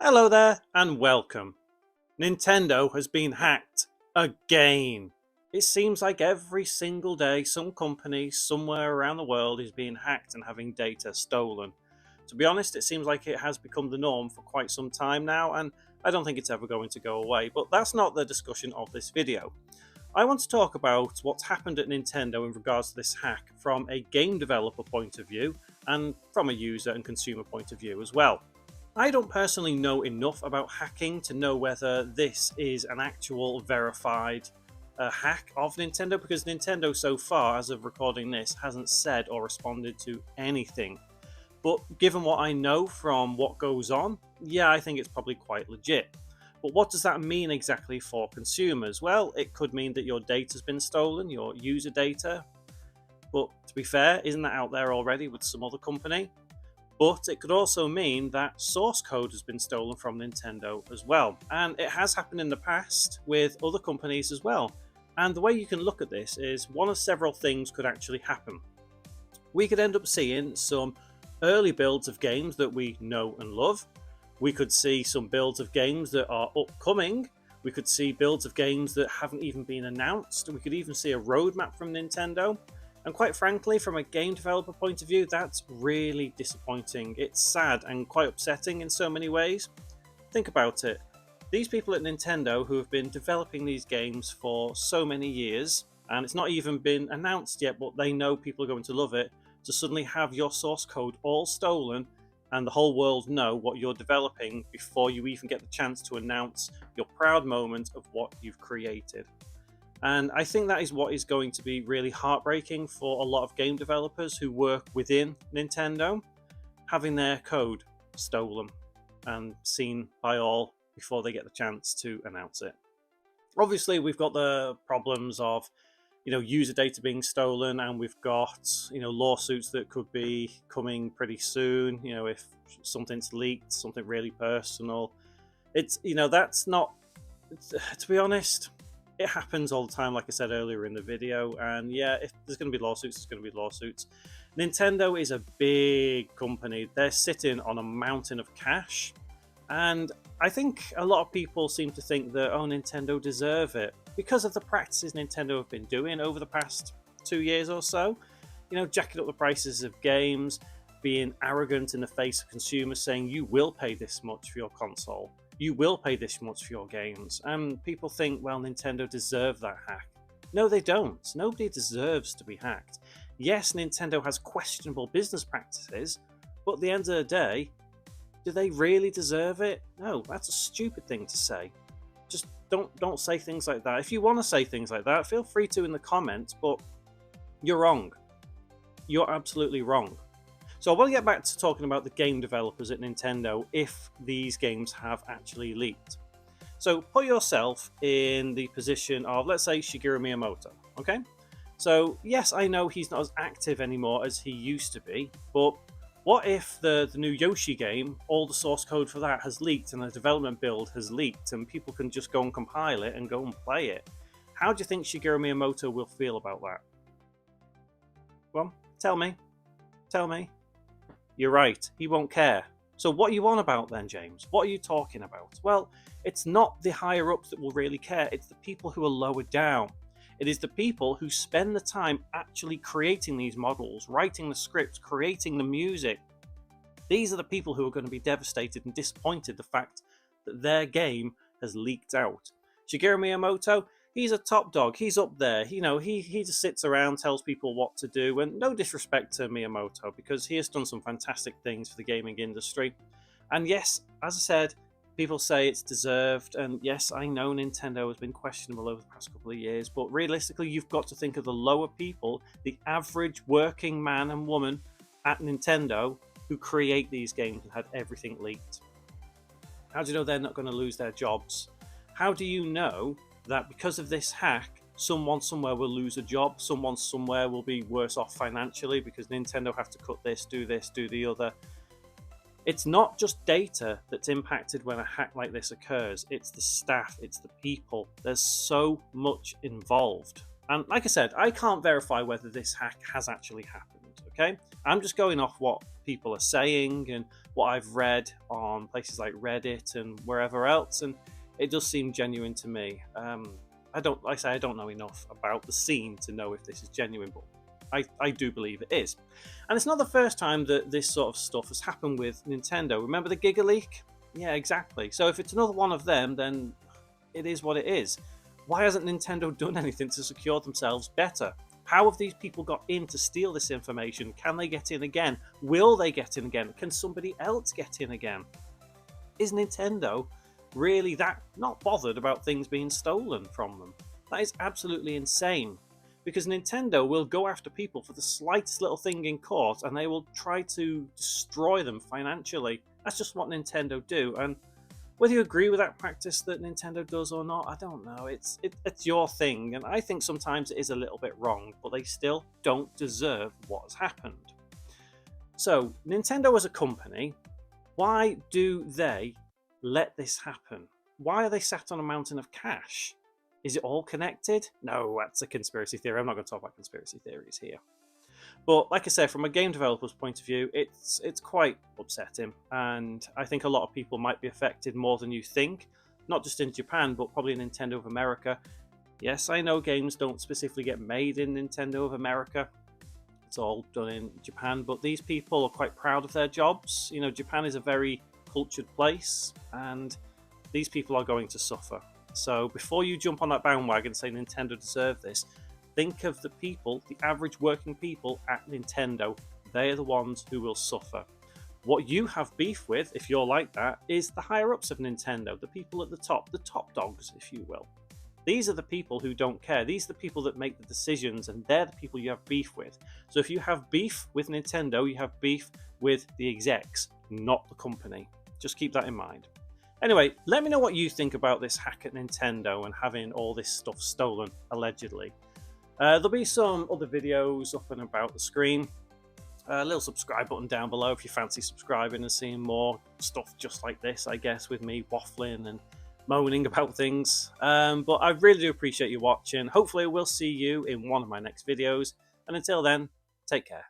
Hello there and welcome. Nintendo has been hacked again. It seems like every single day some company somewhere around the world is being hacked and having data stolen. To be honest, it seems like it has become the norm for quite some time now, and I don't think it's ever going to go away. But that's not the discussion of this video. I want to talk about what's happened at Nintendo in regards to this hack from a game developer point of view and from a user and consumer point of view as well. I don't personally know enough about hacking to know whether this is an actual verified hack of Nintendo, because Nintendo so far, as of recording this, hasn't said or responded to anything. But given what I know from what goes on, yeah, I think it's probably quite legit. But what does that mean exactly for consumers? Well, it could mean that your data's been stolen, your user data. But to be fair, isn't that out there already with some other company? But it could also mean that source code has been stolen from Nintendo as well. And it has happened in the past with other companies as well. And the way you can look at this is one of several things could actually happen. We could end up seeing some early builds of games that we know and love. We could see some builds of games that are upcoming. We could see builds of games that haven't even been announced. We could even see a roadmap from Nintendo. And quite frankly, from a game developer point of view, that's really disappointing. It's sad and quite upsetting in so many ways. Think about it. These people at Nintendo who have been developing these games for so many years, and it's not even been announced yet, but they know people are going to love it, to suddenly have your source code all stolen and the whole world know what you're developing before you even get the chance to announce your proud moment of what you've created. And I think that is what is going to be really heartbreaking for a lot of game developers who work within Nintendo, having their code stolen and seen by all before they get the chance to announce it. Obviously, we've got the problems of user data being stolen, and we've got lawsuits that could be coming pretty soon. If something's leaked, something really personal, it's that's not, to be honest, it happens all the time, like I said earlier in the video. And yeah, if there's going to be lawsuits, there's going to be lawsuits. Nintendo is a big company. They're sitting on a mountain of cash. And I think a lot of people seem to think that, oh, Nintendo deserve it because of the practices Nintendo have been doing over the past 2 years or so. Jacking up the prices of games, being arrogant in the face of consumers, saying you will pay this much for your console. You will pay this much for your games. And people think, well, Nintendo deserve that hack. No, they don't. Nobody deserves to be hacked. Yes, Nintendo has questionable business practices, but at the end of the day, do they really deserve it? No, that's a stupid thing to say. Just don't say things like that. If you want to say things like that, feel free to in the comments, but you're wrong. You're absolutely wrong. So I want to get back to talking about the game developers at Nintendo if these games have actually leaked. So put yourself in the position of, let's say, Shigeru Miyamoto, okay? So yes, I know he's not as active anymore as he used to be, but what if the new Yoshi game, all the source code for that has leaked and the development build has leaked and people can just go and compile it and go and play it? How do you think Shigeru Miyamoto will feel about that? Well, tell me. Tell me. You're right, he won't care. So what are you on about then, James? What are you talking about? Well, it's not the higher ups that will really care, it's the people who are lower down. It is the people who spend the time actually creating these models, writing the scripts, creating the music. These are the people who are going to be devastated and disappointed the fact that their game has leaked out. Shigeru Miyamoto, he's a top dog. He's up there. He just sits around, tells people what to do. And no disrespect to Miyamoto, because he has done some fantastic things for the gaming industry. And yes, as I said, people say it's deserved. And yes, I know Nintendo has been questionable over the past couple of years. But realistically, you've got to think of the lower people, the average working man and woman at Nintendo who create these games and had everything leaked. How do you know they're not going to lose their jobs? How do you know that because of this hack, someone somewhere will lose a job, someone somewhere will be worse off financially because Nintendo have to cut this, do the other? It's not just data that's impacted when a hack like this occurs, it's the staff, it's the people. There's so much involved. And like I said, I can't verify whether this hack has actually happened, okay? I'm just going off what people are saying and what I've read on places like Reddit and wherever else, and it does seem genuine to me. I don't know enough about the scene to know if this is genuine, but I do believe it is. And it's not the first time that this sort of stuff has happened with Nintendo. Remember the Giga Leak? Yeah, exactly. So if it's another one of them, then it is what it is. Why hasn't Nintendo done anything to secure themselves better? How have these people got in to steal this information? Can they get in again? Will they get in again? Can somebody else get in again? Is Nintendo really that not bothered about things being stolen from them? That is absolutely insane. Because Nintendo will go after people for the slightest little thing in court and they will try to destroy them financially. That's just what Nintendo do. And whether you agree with that practice that Nintendo does or not, I don't know. It's your thing, and I think sometimes it is a little bit wrong, but they still don't deserve what has happened. So, Nintendo as a company, why do they let this happen? Why are they sat on a mountain of cash? Is it all connected? No, that's a conspiracy theory. I'm not going to talk about conspiracy theories here. But like I said, from a game developer's point of view, it's quite upsetting, and I think a lot of people might be affected more than you think. Not just in Japan, but probably Nintendo of America. Yes, I know games don't specifically get made in Nintendo of America. It's all done in Japan, but these people are quite proud of their jobs. You know, Japan is a very cultured place, and these people are going to suffer. So before you jump on that bandwagon and say Nintendo deserve this, think of the people, the average working people at Nintendo. They're the ones who will suffer. What you have beef with, if you're like that, is the higher-ups of Nintendo, the people at the top dogs, if you will. These are the people who don't care. These are the people that make the decisions, and they're the people you have beef with. So if you have beef with Nintendo, you have beef with the execs, not the company. Just keep that in mind. Anyway, let me know what you think about this hack at Nintendo and having all this stuff stolen, allegedly. There'll be some other videos up and about the screen. A little subscribe button down below if you fancy subscribing and seeing more stuff just like this, I guess, with me waffling and moaning about things. But I really do appreciate you watching. Hopefully we'll see you in one of my next videos. And until then, take care.